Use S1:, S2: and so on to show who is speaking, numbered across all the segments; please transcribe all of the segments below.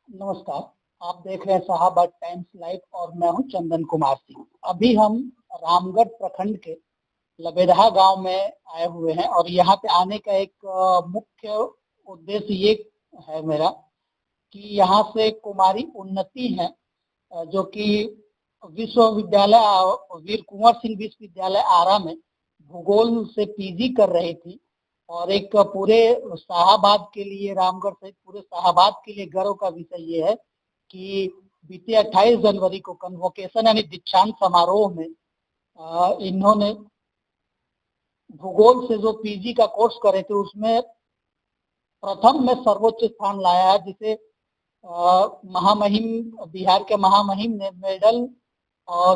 S1: नमस्कार। आप देख रहे हैं शाहाबाद टाइम्स लाइव और मैं हूं चंदन कुमार सिंह। अभी हम रामगढ़ प्रखंड के लबेदहा गांव में आए हुए हैं और यहाँ पे आने का एक मुख्य उद्देश्य ये है मेरा कि यहाँ से कुमारी उन्नति है, जो कि विश्वविद्यालय वीर कुंवर सिंह विश्वविद्यालय आरा में भूगोल से पीजी कर रही थी और एक पूरे शाहाबाद के लिए, रामगढ़ सहित पूरे शाहाबाद के लिए गर्व का विषय ये है कि बीते 28 जनवरी को कन्वोकेशन यानी दीक्षांत समारोह में इन्होंने भूगोल से जो पीजी का कोर्स करे थे उसमें प्रथम में सर्वोच्च स्थान लाया है, जिसे महामहिम बिहार के महामहिम ने मेडल और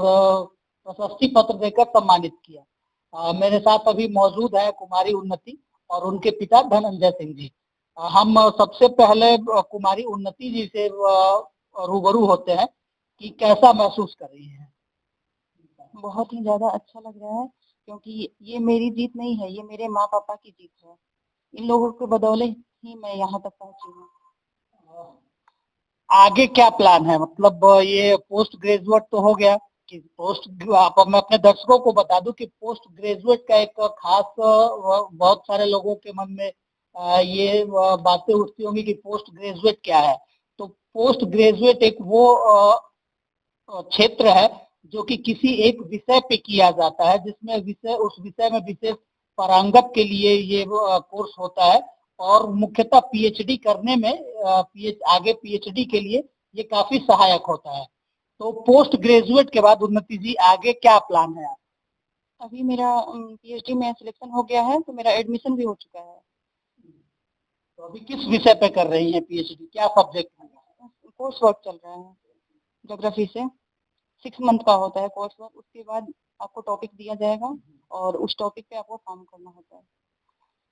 S1: प्रशस्ति पत्र देकर सम्मानित किया। मेरे साथ अभी मौजूद है कुमारी उन्नति और उनके पिता धनंजय सिंह जी। हम सबसे पहले कुमारी उन्नति जी से रूबरू होते हैं कि कैसा महसूस कर रही हैं।
S2: बहुत ही ज्यादा अच्छा लग रहा है क्योंकि ये मेरी जीत नहीं है, ये मेरे माँ पापा की जीत है। इन लोगों के बदौलत ही मैं यहाँ तक पहुंची हूँ।
S1: आगे क्या प्लान है? मतलब ये पोस्ट ग्रेजुएट तो हो गया कि पोस्ट, आप मैं अपने दर्शकों को बता दूं कि पोस्ट ग्रेजुएट का एक खास बहुत सारे लोगों के मन में ये बातें उठती होंगी कि पोस्ट ग्रेजुएट क्या है। तो पोस्ट ग्रेजुएट एक वो क्षेत्र है जो कि किसी एक विषय पे किया जाता है, जिसमें उस विषय में विशेष पारंगत के लिए ये कोर्स होता है और मुख्यतः पीएचडी करने में आगे पीएचडी के लिए ये काफी सहायक होता है। तो पोस्ट ग्रेजुएट के बाद उन्नति जी आगे क्या प्लान है?
S2: अभी मेरा पीएचडी में सिलेक्शन हो गया है, तो मेरा एडमिशन भी हो चुका है।
S1: तो अभी किस विषय पे कर रही हैं पीएचडी, क्या सब्जेक्ट है?
S2: कोर्स वर्क चल रहा है ज्योग्राफी से। 6 मंथ का होता है कोर्स वर्क। उसके बाद आपको टॉपिक दिया जाएगा और उस टॉपिक पे आपको काम करना होता है।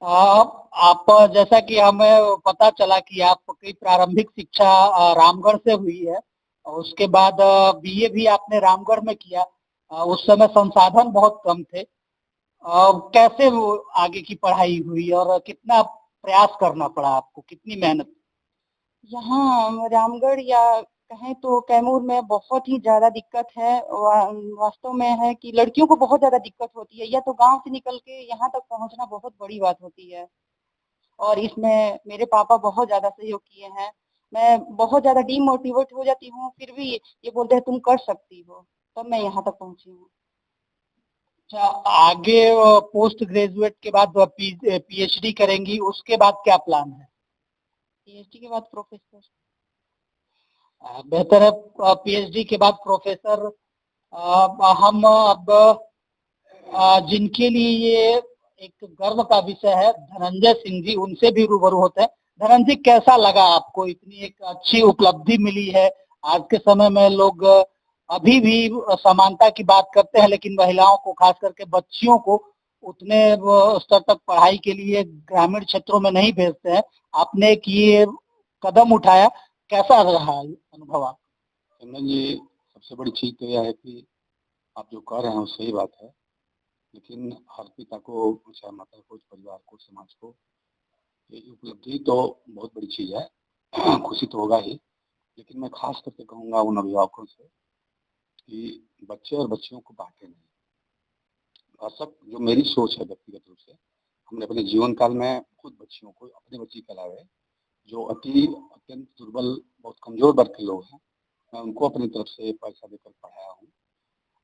S1: आप जैसा कि हमें पता चला कि आपकी प्रारंभिक शिक्षा रामगढ़ से हुई है और उसके बाद बीए भी आपने रामगढ़ में किया। उस समय संसाधन बहुत कम थे। कैसे वो आगे की पढ़ाई हुई और कितना प्रयास करना पड़ा आपको, कितनी मेहनत?
S2: यहाँ रामगढ़ या कहें तो कैमूर में बहुत ही ज्यादा दिक्कत है। वास्तव में है कि लड़कियों को बहुत ज्यादा दिक्कत होती है, या तो गांव से निकल के यहाँ तक पहुंचना बहुत बड़ी बात होती है। और इसमें मेरे पापा बहुत ज्यादा सहयोग किए हैं। मैं बहुत ज्यादा डीमोटिवेट हो जाती हूँ, फिर भी ये बोलते हैं तुम कर सकती हो, तब मैं यहाँ तक पहुंची हूँ।
S1: अच्छा, आगे पोस्ट ग्रेजुएट के बाद पीएचडी करेंगी, उसके बाद क्या प्लान है?
S2: पीएचडी के बाद प्रोफेसर।
S1: बेहतर है। पीएचडी के बाद प्रोफेसर। हम अब जिनके लिए ये एक गर्व का विषय है, धनंजय सिंह जी, उनसे भी रूबरू होते हैं। धनंजय, कैसा लगा आपको? इतनी एक अच्छी उपलब्धि मिली है। आज के समय में लोग अभी भी समानता की बात करते हैं, लेकिन महिलाओं को, खास करके बच्चियों को उतने स्तर तक पढ़ाई के लिए ग्रामीण क्षेत्रों में नहीं भेजते हैं। आपने एक ये कदम उठाया, कैसा रहा अनुभव आपका?
S3: चंदन जी, सबसे बड़ी चीज तो यह है कि आप जो कह रहे हैं वो सही बात है, लेकिन हर पिता को, चाहे माता को, परिवार को, समाज को, ये उपलब्धि तो बहुत बड़ी चीज है। खुशी तो होगा ही, लेकिन मैं खास करके कहूँगा उन अभिभावकों से कि बच्चे और बच्चियों को बांटे नहीं। दर्शक, जो मेरी सोच है व्यक्तिगत रूप से, हमने अपने जीवन काल में खुद बच्चियों को, अपने बच्ची के अलावे जो अत्यंत दुर्बल, बहुत कमजोर वर्ग के लोग हैं, मैं उनको अपनी तरफ से पैसा देकर पढ़ाया हूँ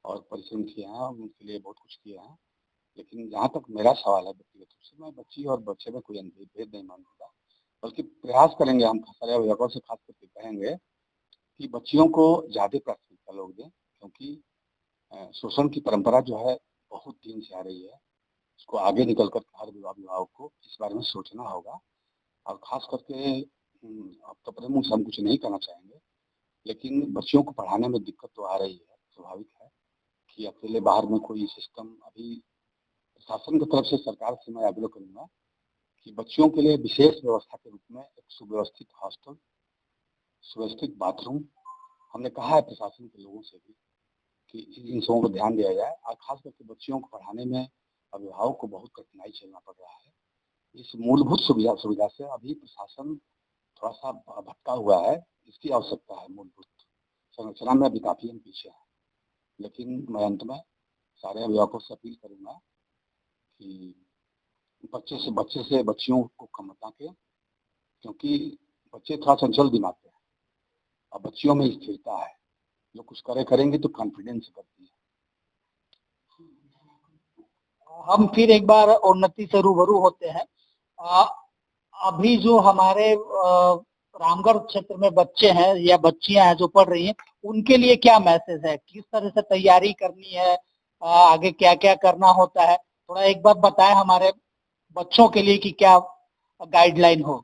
S3: और परिश्रम किए हैं, उनके लिए बहुत कुछ किया है। लेकिन जहाँ तक मेरा सवाल है व्यक्तिगत रूप से, मैं बच्ची और बच्चे में कोई भेद नहीं मानूंगा, बल्कि प्रयास करेंगे, हम सारे अभिभावकों से खास करके कहेंगे कि बच्चियों को ज्यादा प्राथमिकता लोग दें, क्योंकि शोषण की परंपरा जो है बहुत दिन से आ रही है। इसको आगे निकल कर हर अभिभावक को इस बारे में सोचना होगा। और खास करके अब तो अपने मुंह से हम कुछ नहीं कहना चाहेंगे, लेकिन बच्चियों को पढ़ाने में दिक्कत तो आ रही है, स्वाभाविक है कि अकेले बाहर में कोई सिस्टम, अभी प्रशासन की तरफ से सरकार से मैं आग्रह करूंगा कि बच्चियों के लिए विशेष व्यवस्था के रूप में एक सुव्यवस्थित हॉस्टल, सुव्यवस्थित बाथरूम, हमने कहा है प्रशासन के लोगों से भी कि इन सबों को ध्यान दिया जाए। और खास करके बच्चियों को पढ़ाने में अभिभावक को बहुत कठिनाई झेलना पड़ रहा है। इस मूलभूत सुविधा से अभी प्रशासन थोड़ा सा भटका हुआ है। इस इसकी आवश्यकता है। मूलभूत संरचना में अभी काफ़ी हम पीछे हैं, लेकिन मैं अंत में सारे अभिभावकों से अपील करूँगा कि बच्चे से बच्चियों को कम मत आंकें, क्योंकि बच्चे थोड़ा चंचल दिमाग के हैं और बच्चियों में स्थिरता है। जो कुछ करेंगे तो कॉन्फिडेंस करती है।
S1: हम फिर एक बार उन्नति से रूबरू होते हैं। अभी जो हमारे रामगढ़ क्षेत्र में बच्चे हैं या बच्चियां हैं जो पढ़ रही हैं, उनके लिए क्या मैसेज है, किस तरह से तैयारी करनी है, आगे क्या क्या करना होता है, थोड़ा एक बार बताएं हमारे बच्चों के लिए कि क्या गाइडलाइन हो।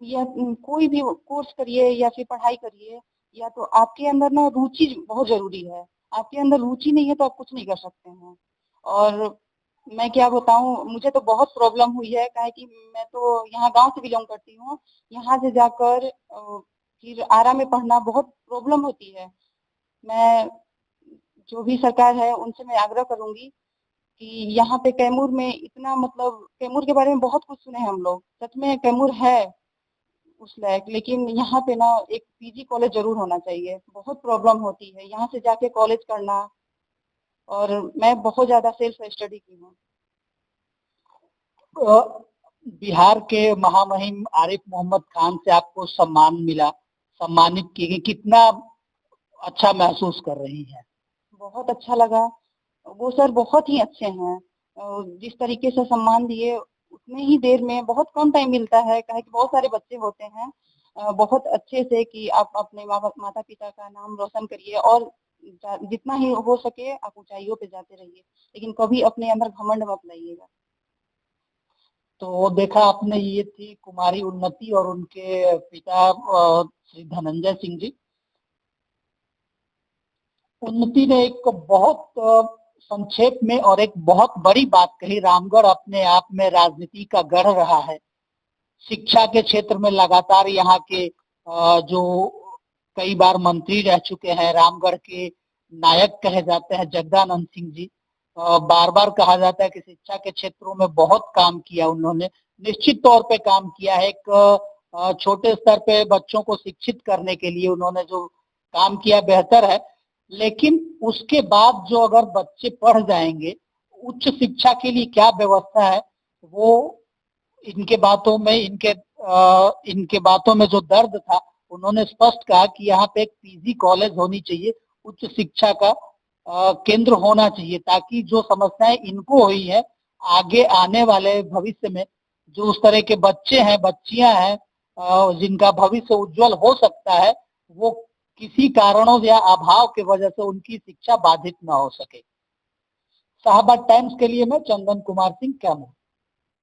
S2: या कोई भी कोर्स करिए या फिर पढ़ाई करिए, या तो आपके अंदर ना रुचि बहुत जरूरी है। आपके अंदर रुचि नहीं है तो आप कुछ नहीं कर सकते हैं। और मैं क्या बताऊं, मुझे तो बहुत प्रॉब्लम हुई है, काहे कि मैं तो यहाँ गांव से बिलोंग करती हूँ। यहाँ से जाकर फिर आरा में पढ़ना बहुत प्रॉब्लम होती है। मैं जो भी सरकार है उनसे मैं आग्रह करूंगी कि यहाँ पे कैमूर में इतना, मतलब कैमूर के बारे में बहुत कुछ सुने हैं हम लोग, सच में कैमूर है उस लायक, लेकिन यहाँ पे ना एक पीजी कॉलेज जरूर होना चाहिए। बहुत प्रॉब्लम होती है यहाँ से जाके कॉलेज करना, और मैं बहुत ज्यादा सेल्फ स्टडी की हूँ।
S1: बिहार के महामहिम आरिफ मोहम्मद खान से आपको सम्मानित की गई, कितना अच्छा महसूस कर रही हैं?
S2: बहुत अच्छा लगा। वो सर बहुत ही अच्छे हैं। जिस तरीके से सम्मान दिए, उतने ही देर में, बहुत कम टाइम मिलता है, कहे कि बहुत सारे बच्चे होते हैं, बहुत अच्छे से कि आप अपने माता पिता का नाम रोशन करिए, और जितना ही हो सके आप ऊंचाइयों पे जाते रहिए, लेकिन कभी अपने अंदर घमंड मत लाइएगा।
S1: तो देखा आपने, ये थी कुमारी उन्नति और उनके पिता श्री धनंजय सिंह जी। उन्नति ने एक बहुत संक्षेप में और एक बहुत बड़ी बात कही, रामगढ़ अपने आप में राजनीति का गढ़ रहा है। शिक्षा के क्षेत्र में लगातार यहाँ के जो कई बार मंत्री रह चुके हैं, रामगढ़ के नायक कहे जाते हैं जगदानंद सिंह जी। बार बार कहा जाता है कि शिक्षा के क्षेत्रों में बहुत काम किया उन्होंने, निश्चित तौर पे काम किया है। एक छोटे स्तर पे बच्चों को शिक्षित करने के लिए उन्होंने जो काम किया बेहतर है, लेकिन उसके बाद जो अगर बच्चे पढ़ जाएंगे, उच्च शिक्षा के लिए क्या व्यवस्था है, वो इनके बातों में जो दर्द था, उन्होंने स्पष्ट कहा कि यहाँ पे एक पीजी कॉलेज होनी चाहिए, उच्च शिक्षा का केंद्र होना चाहिए, ताकि जो समस्याएं इनको हुई है, आगे आने वाले भविष्य में जो उस तरह के बच्चे हैं, बच्चियां हैं, जिनका भविष्य उज्जवल हो सकता है, वो किसी कारणों या अभाव के वजह से उनकी शिक्षा बाधित ना हो सके। शाहबाद टाइम्स के लिए मैं चंदन कुमार सिंह, कैमूर।